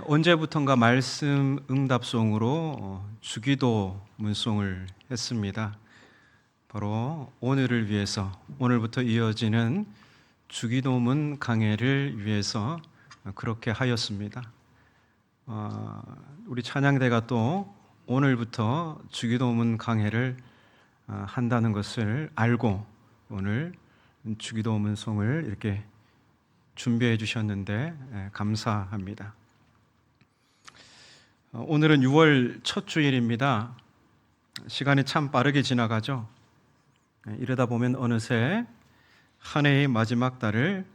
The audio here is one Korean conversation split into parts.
언제부턴가 말씀 응답송으로 주기도 문송을 했습니다. 바로 오늘을 위해서, 오늘부터 이어지는 주기도문 강해를 위해서 그렇게 하였습니다. 우리 찬양대가 또 오늘부터 주기도문 강해를 한다는 것을 알고 오늘 주기도문송을 이렇게 준비해 주셨는데 감사합니다. 오늘은 6월 첫 주일입니다. 시간이 참 빠르게 지나가죠. 이러다 보면 어느새 한 해의 마지막 달을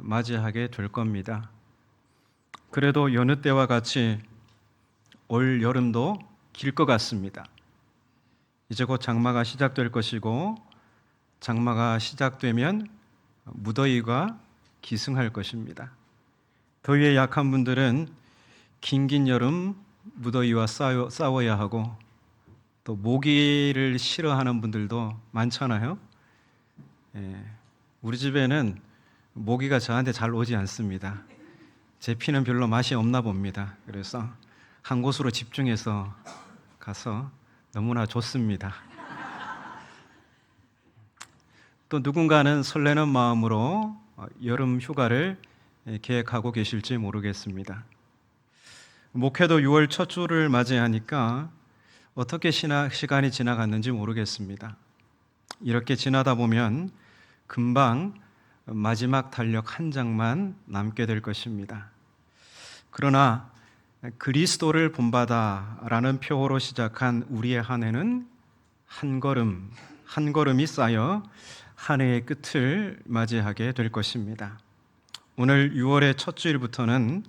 맞이하게 될 겁니다. 그래도 여느 때와 같이 올 여름도 길 것 같습니다. 이제 곧 장마가 시작될 것이고, 장마가 시작되면 무더위가 기승할 것입니다. 더위에 약한 분들은 긴긴 여름 무더위와 싸워야 하고, 또 모기를 싫어하는 분들도 많잖아요. 우리 집에는 모기가 저한테 잘 오지 않습니다. 제 피는 별로 맛이 없나 봅니다. 그래서 한 곳으로 집중해서 가서 너무나 좋습니다. 또 누군가는 설레는 마음으로 여름 휴가를 계획하고 계실지 모르겠습니다. 목회도 6월 첫 주를 맞이하니까 어떻게 시간이 지나갔는지 모르겠습니다. 이렇게 지나다 보면 금방 마지막 달력 한 장만 남게 될 것입니다. 그러나 그리스도를 본받아라는 표어로 시작한 우리의 한 해는 한 걸음이 쌓여 한 해의 끝을 맞이하게 될 것입니다. 오늘 6월의 첫 주일부터는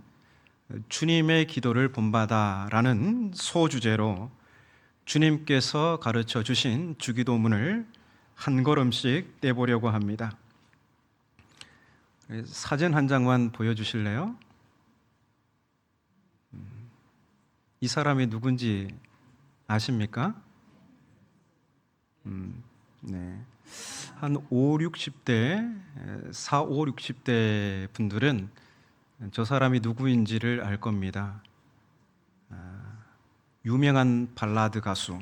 주님의 기도를 본받아라는 소주제로 주님께서 가르쳐 주신 주기도문을 한 걸음씩 떼보려고 합니다. 사진 한 장만 보여주실래요? 이 사람이 누군지 아십니까? 네. 한 5, 60대, 4, 5, 60대 분들은 저 사람이 누구인지를 알 겁니다. 유명한 발라드 가수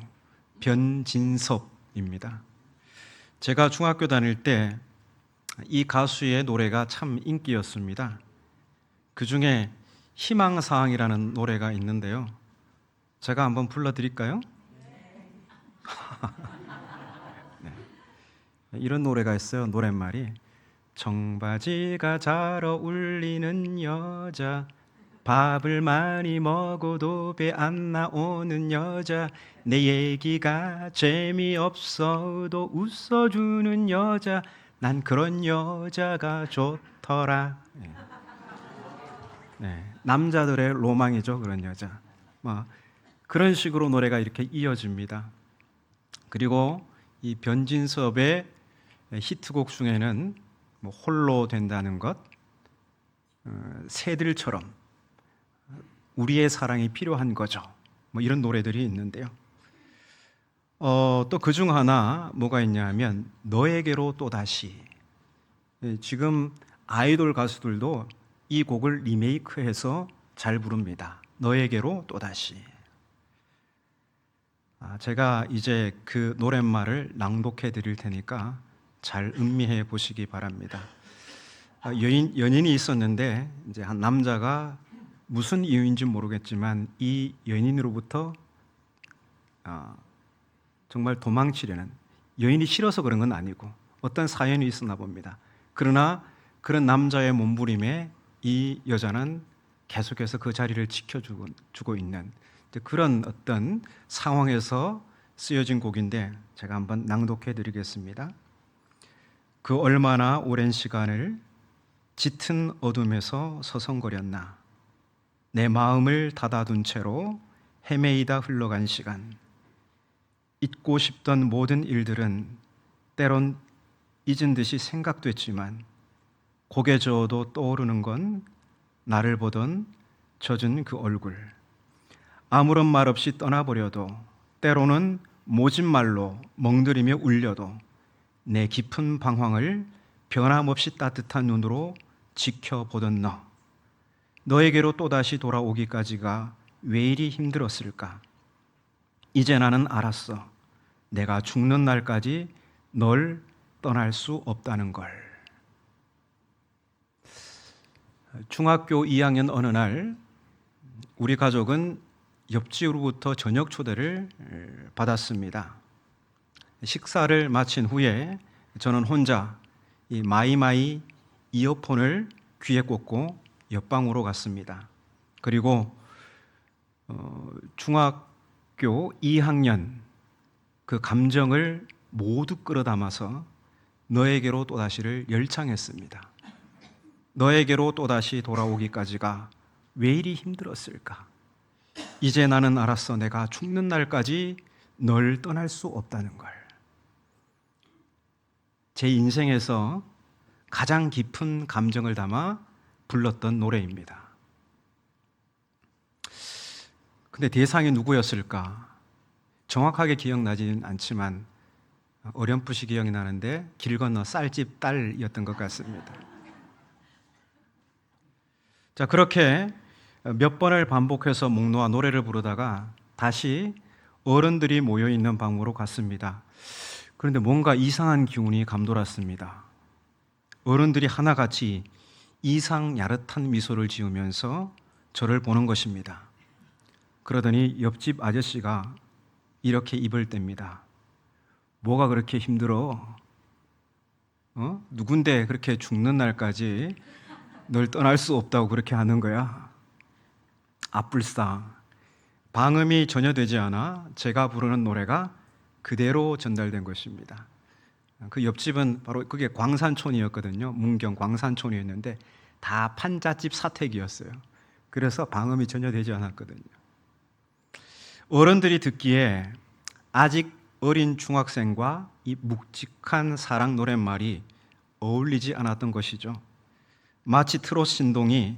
변진섭입니다. 제가 중학교 다닐 때 이 가수의 노래가 참 인기였습니다. 그 중에 희망사항이라는 노래가 있는데요. 제가 한번 불러드릴까요? 네. 이런 노래가 있어요. 노랫말이 청바지가 잘 어울리는 여자, 밥을 많이 먹어도 배 안 나오는 여자, 내 얘기가 재미없어도 웃어주는 여자, 난 그런 여자가 좋더라. 네, 남자들의 로망이죠, 그런 여자. 그런 식으로 노래가 이렇게 이어집니다. 그리고 이 변진섭의 히트곡 중에는 홀로 된다는 것, 새들처럼 우리의 사랑이 필요한 거죠. 이런 노래들이 있는데요. 또 그중 하나 뭐가 있냐면 너에게로 또다시. 지금 아이돌 가수들도 이 곡을 리메이크해서 잘 부릅니다. 너에게로 또다시. 제가 이제 그 노랫말을 낭독해 드릴 테니까 잘 음미해 보시기 바랍니다. 연인이 있었는데 이제 한 남자가 무슨 이유인지 모르겠지만 이 연인으로부터 정말 도망치려는, 여인이 싫어서 그런 건 아니고 어떤 사연이 있었나 봅니다. 그러나 그런 남자의 몸부림에 이 여자는 계속해서 그 자리를 지켜주고 있는 그런 어떤 상황에서 쓰여진 곡인데 제가 한번 낭독해 드리겠습니다. 그 얼마나 오랜 시간을 짙은 어둠에서 서성거렸나. 내 마음을 닫아둔 채로 헤매이다 흘러간 시간. 잊고 싶던 모든 일들은 때론 잊은 듯이 생각됐지만 고개 저어도 떠오르는 건 나를 보던 젖은 그 얼굴. 아무런 말 없이 떠나버려도 때로는 모진 말로 멍들이며 울려도 내 깊은 방황을 변함없이 따뜻한 눈으로 지켜보던 너. 너에게로 또다시 돌아오기까지가 왜 이리 힘들었을까? 이제 나는 알았어. 내가 죽는 날까지 널 떠날 수 없다는 걸. 중학교 2학년 어느 날 우리 가족은 옆집으로부터 저녁 초대를 받았습니다. 식사를 마친 후에 저는 혼자 이 마이마이 이어폰을 귀에 꽂고 옆방으로 갔습니다. 그리고 중학교 2학년 그 감정을 모두 끌어담아서 너에게로 또다시를 열창했습니다. 너에게로 또다시 돌아오기까지가 왜 이리 힘들었을까? 이제 나는 알았어. 내가 죽는 날까지 널 떠날 수 없다는 걸. 제 인생에서 가장 깊은 감정을 담아 불렀던 노래입니다. 근데 대상이 누구였을까? 정확하게 기억나지는 않지만 어렴풋이 기억이 나는데 길 건너 쌀집 딸이었던 것 같습니다. 자, 그렇게 몇 번을 반복해서 목 놓아 노래를 부르다가 다시 어른들이 모여 있는 방으로 갔습니다. 그런데 뭔가 이상한 기운이 감돌았습니다. 어른들이 하나같이 이상 야릇한 미소를 지으면서 저를 보는 것입니다. 그러더니 옆집 아저씨가 이렇게 입을 뗍니다. 뭐가 그렇게 힘들어? 누군데 그렇게 죽는 날까지 널 떠날 수 없다고 그렇게 하는 거야? 앞불싸. 방음이 전혀 되지 않아 제가 부르는 노래가 그대로 전달된 것입니다. 그 옆집은 바로 그게 광산촌이었거든요. 문경 광산촌이었는데 다 판잣집 사택이었어요. 그래서 방음이 전혀 되지 않았거든요. 어른들이 듣기에 아직 어린 중학생과 이 묵직한 사랑 노랫말이 어울리지 않았던 것이죠. 마치 트롯 신동이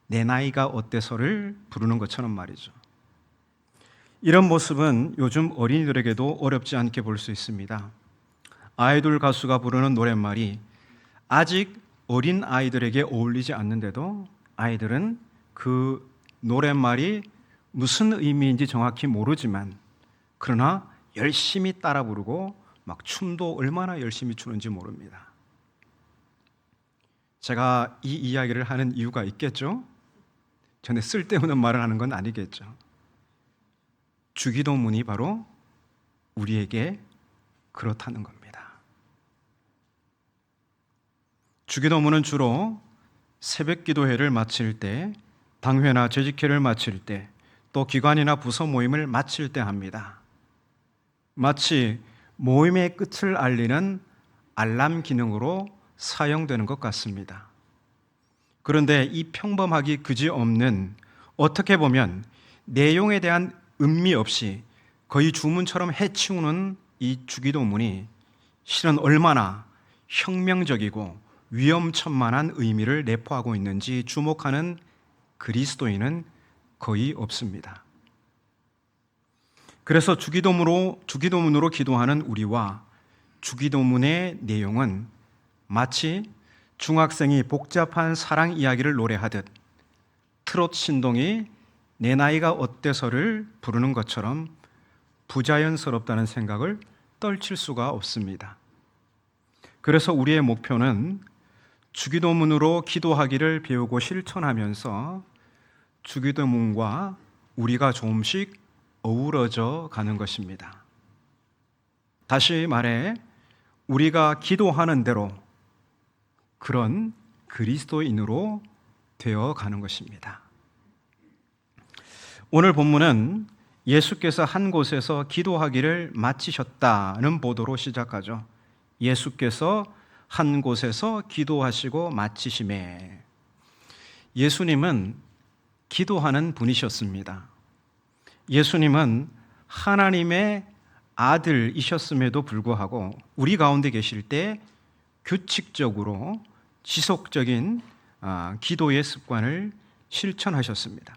내 나이가 어때서를 부르는 것처럼 말이죠. 이런 모습은 요즘 어린이들에게도 어렵지 않게 볼 수 있습니다. 아이돌 가수가 부르는 노랫말이 아직 어린 아이들에게 어울리지 않는데도 아이들은 그 노랫말이 무슨 의미인지 정확히 모르지만 그러나 열심히 따라 부르고 막 춤도 얼마나 열심히 추는지 모릅니다. 제가 이 이야기를 하는 이유가 있겠죠? 전에 쓸데없는 말을 하는 건 아니겠죠. 주기도문이 바로 우리에게 그렇다는 겁니다. 주기도문은 주로 새벽 기도회를 마칠 때, 당회나 재직회를 마칠 때, 또 기관이나 부서 모임을 마칠 때 합니다. 마치 모임의 끝을 알리는 알람 기능으로 사용되는 것 같습니다. 그런데 이 평범하기 그지없는, 어떻게 보면 내용에 대한 의미 없이 거의 주문처럼 해치우는 이 주기도문이 실은 얼마나 혁명적이고 위험천만한 의미를 내포하고 있는지 주목하는 그리스도인은 거의 없습니다. 그래서 주기도문으로 기도하는 우리와 주기도문의 내용은 마치 중학생이 복잡한 사랑 이야기를 노래하듯 트롯 신동이 내 나이가 어때서를 부르는 것처럼 부자연스럽다는 생각을 떨칠 수가 없습니다. 그래서 우리의 목표는 주기도문으로 기도하기를 배우고 실천하면서 주기도문과 우리가 조금씩 어우러져 가는 것입니다. 다시 말해 우리가 기도하는 대로 그런 그리스도인으로 되어 가는 것입니다. 오늘 본문은 예수께서 한 곳에서 기도하기를 마치셨다는 보도로 시작하죠. 예수께서 한 곳에서 기도하시고 마치심에. 예수님은 기도하는 분이셨습니다. 예수님은 하나님의 아들이셨음에도 불구하고 우리 가운데 계실 때 규칙적으로 지속적인 기도의 습관을 실천하셨습니다.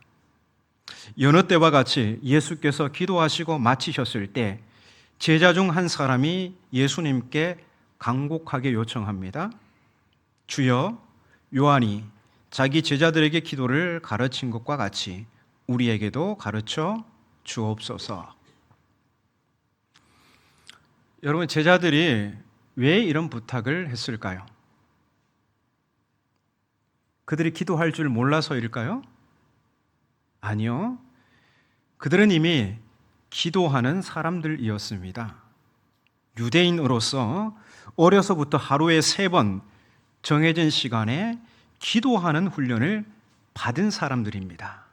여느 때와 같이 예수께서 기도하시고 마치셨을 때 제자 중 한 사람이 예수님께 간곡하게 요청합니다. 주여, 요한이 자기 제자들에게 기도를 가르친 것과 같이 우리에게도 가르쳐 주옵소서. 여러분, 제자들이 왜 이런 부탁을 했을까요? 그들이 기도할 줄 몰라서일까요? 아니요. 그들은 이미 기도하는 사람들이었습니다. 유대인으로서 어려서부터 하루에 3번 정해진 시간에 기도하는 훈련을 받은 사람들입니다.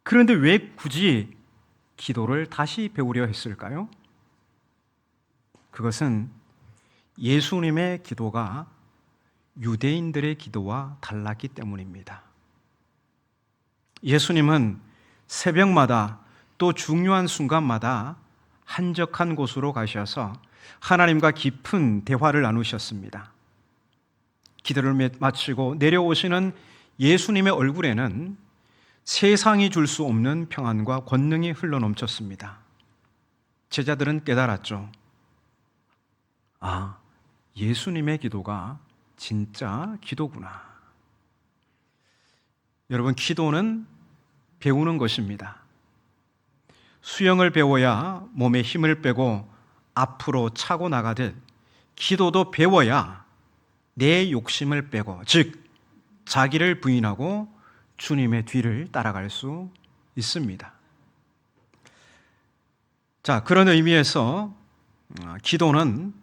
그런데 왜 굳이 기도를 다시 배우려 했을까요? 그것은 예수님의 기도가 유대인들의 기도와 달랐기 때문입니다. 예수님은 새벽마다 또 중요한 순간마다 한적한 곳으로 가셔서 하나님과 깊은 대화를 나누셨습니다. 기도를 마치고 내려오시는 예수님의 얼굴에는 세상이 줄 수 없는 평안과 권능이 흘러넘쳤습니다. 제자들은 깨달았죠. 아, 예수님의 기도가 진짜 기도구나. 여러분, 기도는 배우는 것입니다. 수영을 배워야 몸에 힘을 빼고 앞으로 차고 나가듯 기도도 배워야 내 욕심을 빼고, 즉 자기를 부인하고 주님의 뒤를 따라갈 수 있습니다. 자, 그런 의미에서 기도는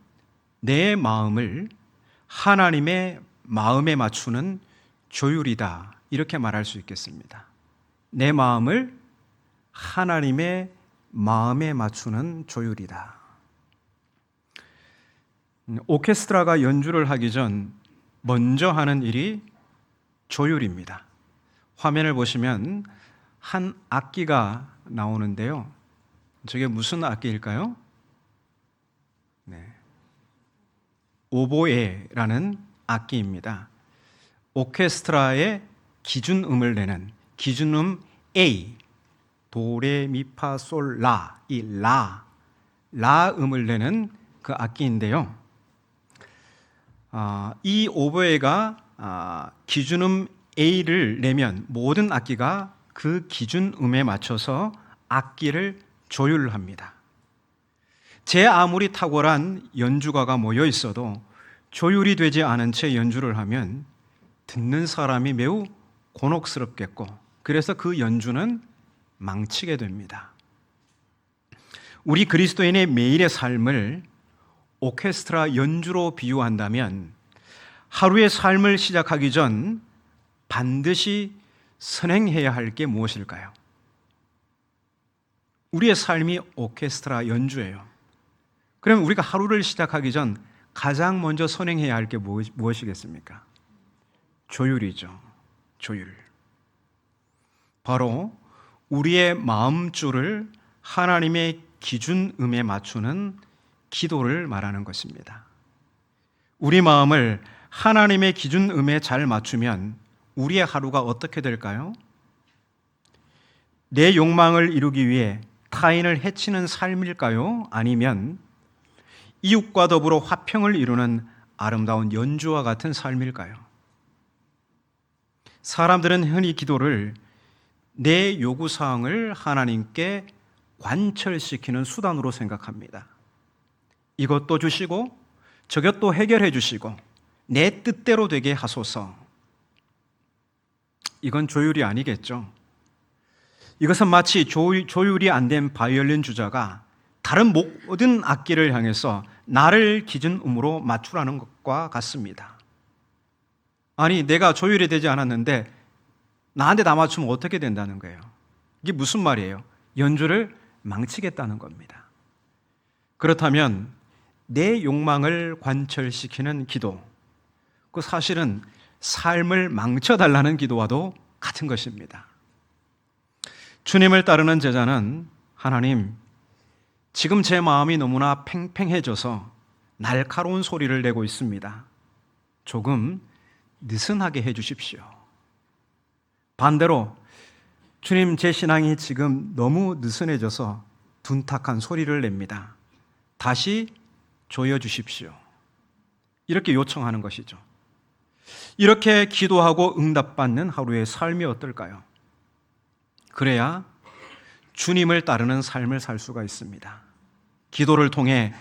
내 마음을 하나님의 마음에 맞추는 조율이다, 이렇게 말할 수 있겠습니다. 내 마음을 하나님의 마음에 맞추는 조율이다. 오케스트라가 연주를 하기 전 먼저 하는 일이 조율입니다. 화면을 보시면 한 악기가 나오는데요. 저게 무슨 악기일까요? 네. 오보에라는 악기입니다. 오케스트라의 기준음을 내는 기준음 A, 도레미파솔라, 이 라 음을 내는 그 악기인데요. 이 오보에가 기준음 A를 내면 모든 악기가 그 기준음에 맞춰서 악기를 조율합니다. 제 아무리 탁월한 연주가가 모여 있어도 조율이 되지 않은 채 연주를 하면 듣는 사람이 매우 곤혹스럽겠고, 그래서 그 연주는 망치게 됩니다. 우리 그리스도인의 매일의 삶을 오케스트라 연주로 비유한다면 하루의 삶을 시작하기 전 반드시 선행해야 할 게 무엇일까요? 우리의 삶이 오케스트라 연주예요. 그럼 우리가 하루를 시작하기 전 가장 먼저 선행해야 할 게 무엇이겠습니까? 조율이죠. 조율. 바로 우리의 마음줄을 하나님의 기준음에 맞추는 기도를 말하는 것입니다. 우리 마음을 하나님의 기준음에 잘 맞추면 우리의 하루가 어떻게 될까요? 내 욕망을 이루기 위해 타인을 해치는 삶일까요? 아니면 이웃과 더불어 화평을 이루는 아름다운 연주와 같은 삶일까요? 사람들은 흔히 기도를 내 요구사항을 하나님께 관철시키는 수단으로 생각합니다. 이것도 주시고 저것도 해결해 주시고 내 뜻대로 되게 하소서. 이건 조율이 아니겠죠. 이것은 마치 조율이 안 된 바이올린 주자가 다른 모든 악기를 향해서 나를 기준음으로 맞추라는 것과 같습니다. 아니, 내가 조율이 되지 않았는데 나한테 다 맞추면 어떻게 된다는 거예요? 이게 무슨 말이에요? 연주를 망치겠다는 겁니다. 그렇다면 내 욕망을 관철시키는 기도, 그 사실은 삶을 망쳐달라는 기도와도 같은 것입니다. 주님을 따르는 제자는 하나님, 지금 제 마음이 너무나 팽팽해져서 날카로운 소리를 내고 있습니다. 조금 느슨하게 해주십시오. 반대로 주님, 제 신앙이 지금 너무 느슨해져서 둔탁한 소리를 냅니다. 다시 조여주십시오. 이렇게 요청하는 것이죠. 이렇게 기도하고 응답받는 하루의 삶이 어떨까요? 그래야 주님을 따르는 삶을 살 수가 있습니다. 기도를 통해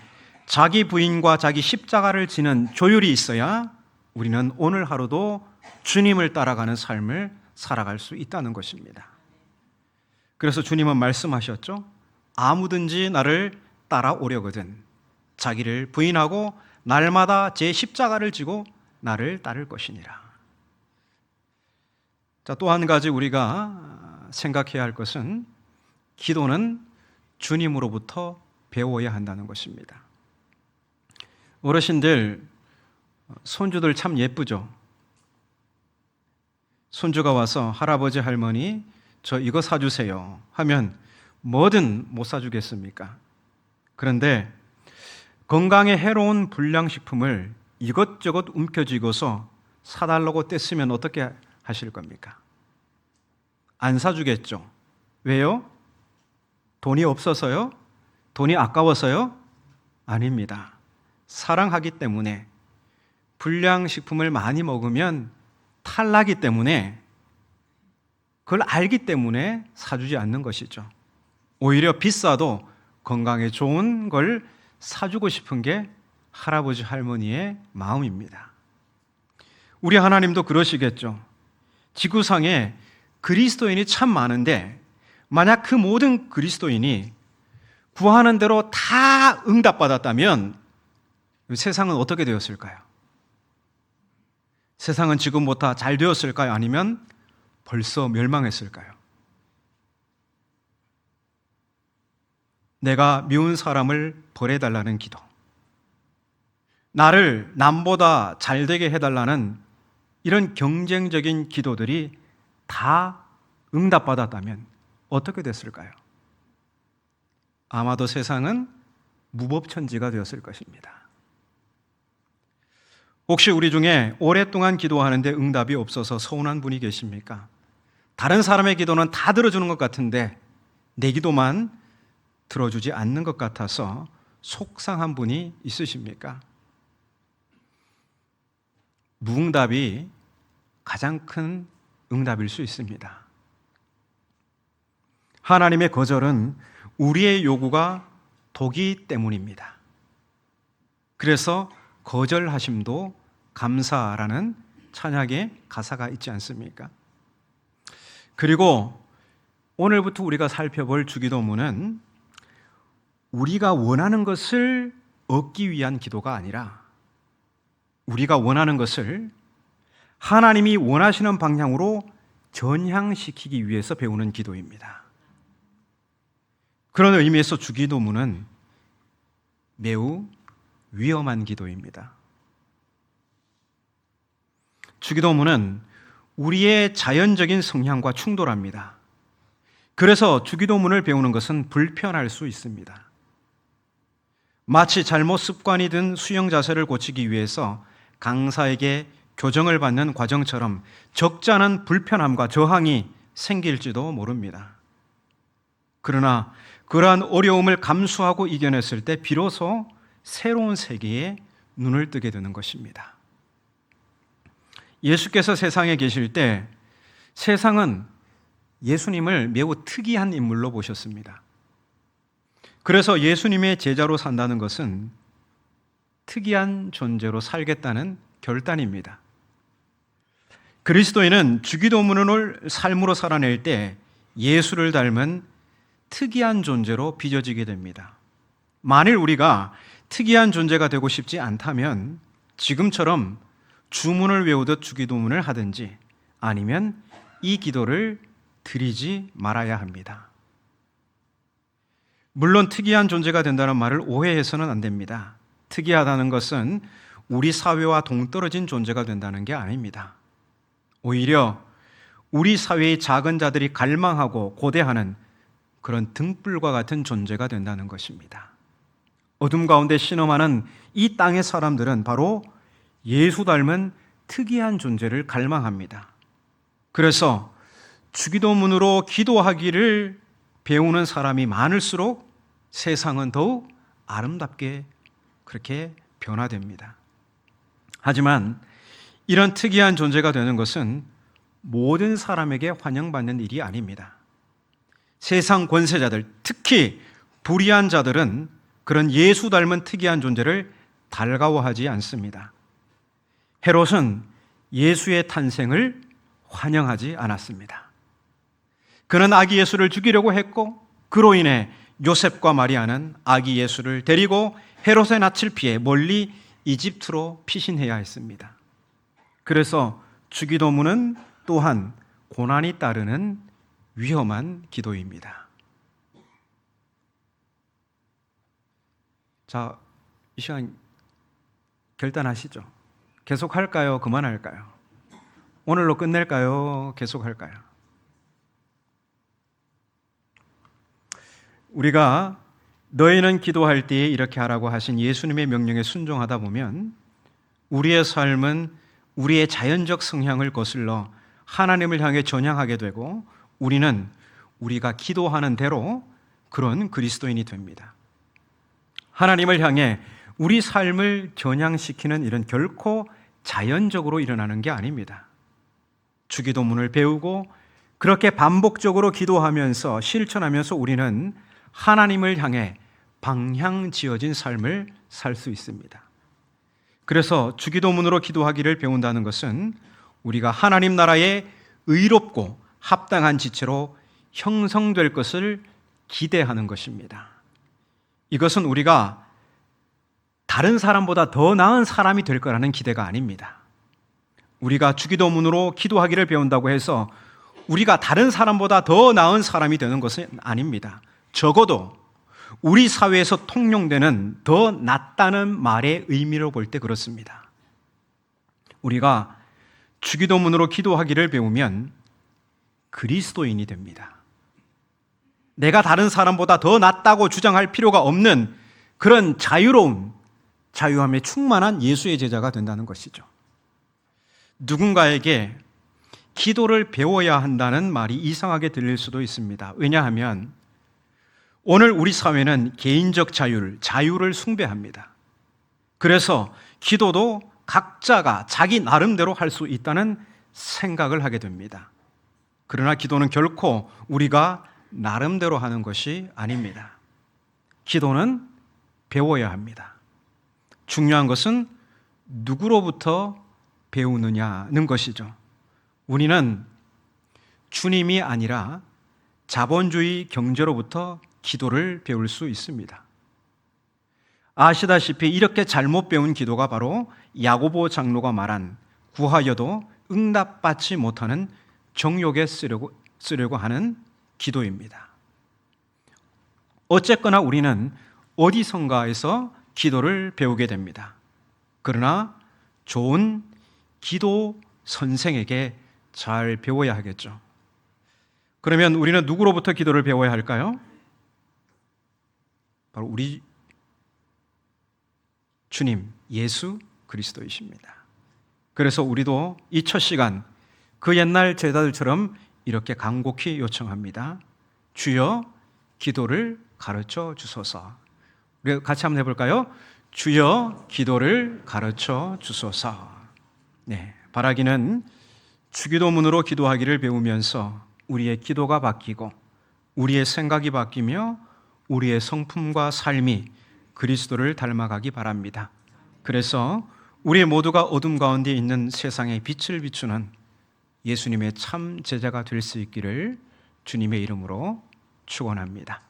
자기 부인과 자기 십자가를 지는 조율이 있어야 우리는 오늘 하루도 주님을 따라가는 삶을 살아갈 수 있다는 것입니다. 그래서 주님은 말씀하셨죠. 아무든지 나를 따라오려거든 자기를 부인하고 날마다 제 십자가를 지고 나를 따를 것이니라. 자, 또 한 가지 우리가 생각해야 할 것은 기도는 주님으로부터 배워야 한다는 것입니다. 어르신들, 손주들 참 예쁘죠? 손주가 와서 할아버지, 할머니, 저 이거 사주세요 하면 뭐든 못 사주겠습니까? 그런데 건강에 해로운 불량식품을 이것저것 움켜쥐고서 사달라고 떼쓰면 어떻게 하실 겁니까? 안 사주겠죠. 왜요? 돈이 없어서요? 돈이 아까워서요? 아닙니다. 사랑하기 때문에, 불량식품을 많이 먹으면 탈나기 때문에, 그걸 알기 때문에 사주지 않는 것이죠. 오히려 비싸도 건강에 좋은 걸 사주고 싶은 게 할아버지 할머니의 마음입니다. 우리 하나님도 그러시겠죠. 지구상에 그리스도인이 참 많은데 만약 그 모든 그리스도인이 구하는 대로 다 응답받았다면 세상은 어떻게 되었을까요? 세상은 지금보다 잘 되었을까요? 아니면 벌써 멸망했을까요? 내가 미운 사람을 벌해달라는 기도, 나를 남보다 잘 되게 해달라는 이런 경쟁적인 기도들이 다 응답받았다면 어떻게 됐을까요? 아마도 세상은 무법천지가 되었을 것입니다. 혹시 우리 중에 오랫동안 기도하는데 응답이 없어서 서운한 분이 계십니까? 다른 사람의 기도는 다 들어주는 것 같은데 내 기도만 들어주지 않는 것 같아서 속상한 분이 있으십니까? 무응답이 가장 큰 응답일 수 있습니다. 하나님의 거절은 우리의 요구가 독이 때문입니다. 그래서 거절하심도 감사라는 찬양의 가사가 있지 않습니까? 그리고 오늘부터 우리가 살펴볼 주기도문은 우리가 원하는 것을 얻기 위한 기도가 아니라 우리가 원하는 것을 하나님이 원하시는 방향으로 전향시키기 위해서 배우는 기도입니다. 그런 의미에서 주기도문은 매우 위험한 기도입니다. 주기도문은 우리의 자연적인 성향과 충돌합니다. 그래서 주기도문을 배우는 것은 불편할 수 있습니다. 마치 잘못 습관이 든 수영 자세를 고치기 위해서 강사에게 교정을 받는 과정처럼 적지 않은 불편함과 저항이 생길지도 모릅니다. 그러나 그러한 어려움을 감수하고 이겨냈을 때 비로소 새로운 세계에 눈을 뜨게 되는 것입니다. 예수께서 세상에 계실 때 세상은 예수님을 매우 특이한 인물로 보셨습니다. 그래서 예수님의 제자로 산다는 것은 특이한 존재로 살겠다는 결단입니다. 그리스도인은 주기도문을 삶으로 살아낼 때 예수를 닮은 특이한 존재로 빚어지게 됩니다. 만일 우리가 특이한 존재가 되고 싶지 않다면 지금처럼 주문을 외우듯 주기도문을 하든지 아니면 이 기도를 드리지 말아야 합니다. 물론 특이한 존재가 된다는 말을 오해해서는 안 됩니다. 특이하다는 것은 우리 사회와 동떨어진 존재가 된다는 게 아닙니다. 오히려 우리 사회의 작은 자들이 갈망하고 고대하는 그런 등불과 같은 존재가 된다는 것입니다. 어둠 가운데 신음하는 이 땅의 사람들은 바로 예수 닮은 특이한 존재를 갈망합니다. 그래서 주기도문으로 기도하기를 배우는 사람이 많을수록 세상은 더욱 아름답게 그렇게 변화됩니다. 하지만 이런 특이한 존재가 되는 것은 모든 사람에게 환영받는 일이 아닙니다. 세상 권세자들, 특히 불의한 자들은 그런 예수 닮은 특이한 존재를 달가워하지 않습니다. 헤롯은 예수의 탄생을 환영하지 않았습니다. 그는 아기 예수를 죽이려고 했고, 그로 인해 요셉과 마리아는 아기 예수를 데리고 헤롯의 낯을 피해 멀리 이집트로 피신해야 했습니다. 그래서 주기도문은 또한 고난이 따르는 위험한 기도입니다. 자, 이 시간 결단하시죠. 계속할까요? 그만할까요? 오늘로 끝낼까요? 계속할까요? 우리가 너희는 기도할 때에 이렇게 하라고 하신 예수님의 명령에 순종하다 보면 우리의 삶은 우리의 자연적 성향을 거슬러 하나님을 향해 전향하게 되고 우리는 우리가 기도하는 대로 그런 그리스도인이 됩니다. 하나님을 향해 우리 삶을 전향시키는 일은 결코 자연적으로 일어나는 게 아닙니다. 주기도문을 배우고 그렇게 반복적으로 기도하면서 실천하면서 우리는 하나님을 향해 방향 지어진 삶을 살 수 있습니다. 그래서 주기도문으로 기도하기를 배운다는 것은 우리가 하나님 나라의 의롭고 합당한 지체로 형성될 것을 기대하는 것입니다. 이것은 우리가 다른 사람보다 더 나은 사람이 될 거라는 기대가 아닙니다. 우리가 주기도문으로 기도하기를 배운다고 해서 우리가 다른 사람보다 더 나은 사람이 되는 것은 아닙니다. 적어도 우리 사회에서 통용되는 더 낫다는 말의 의미로 볼 때 그렇습니다. 우리가 주기도문으로 기도하기를 배우면 그리스도인이 됩니다. 내가 다른 사람보다 더 낫다고 주장할 필요가 없는 그런 자유로운, 자유함에 충만한 예수의 제자가 된다는 것이죠. 누군가에게 기도를 배워야 한다는 말이 이상하게 들릴 수도 있습니다. 왜냐하면 오늘 우리 사회는 개인적 자유를 숭배합니다. 그래서 기도도 각자가 자기 나름대로 할 수 있다는 생각을 하게 됩니다. 그러나 기도는 결코 우리가 나름대로 하는 것이 아닙니다. 기도는 배워야 합니다. 중요한 것은 누구로부터 배우느냐는 것이죠. 우리는 주님이 아니라 자본주의 경제로부터 기도를 배울 수 있습니다. 아시다시피 이렇게 잘못 배운 기도가 바로 야고보 장로가 말한 구하여도 응답받지 못하는 정욕에 쓰려고 하는 기도입니다. 어쨌거나 우리는 어디선가에서 기도를 배우게 됩니다. 그러나 좋은 기도 선생에게 잘 배워야 하겠죠. 그러면 우리는 누구로부터 기도를 배워야 할까요? 바로 우리 주님 예수 그리스도이십니다. 그래서 우리도 이 첫 시간 그 옛날 제자들처럼 이렇게 간곡히 요청합니다. 주여 기도를 가르쳐 주소서. 우리 같이 한번 해볼까요? 주여 기도를 가르쳐 주소서. 네, 바라기는 주기도문으로 기도하기를 배우면서 우리의 기도가 바뀌고 우리의 생각이 바뀌며 우리의 성품과 삶이 그리스도를 닮아가기 바랍니다. 그래서 우리 모두가 어둠 가운데 있는 세상에 빛을 비추는 예수님의 참 제자가 될 수 있기를 주님의 이름으로 축원합니다.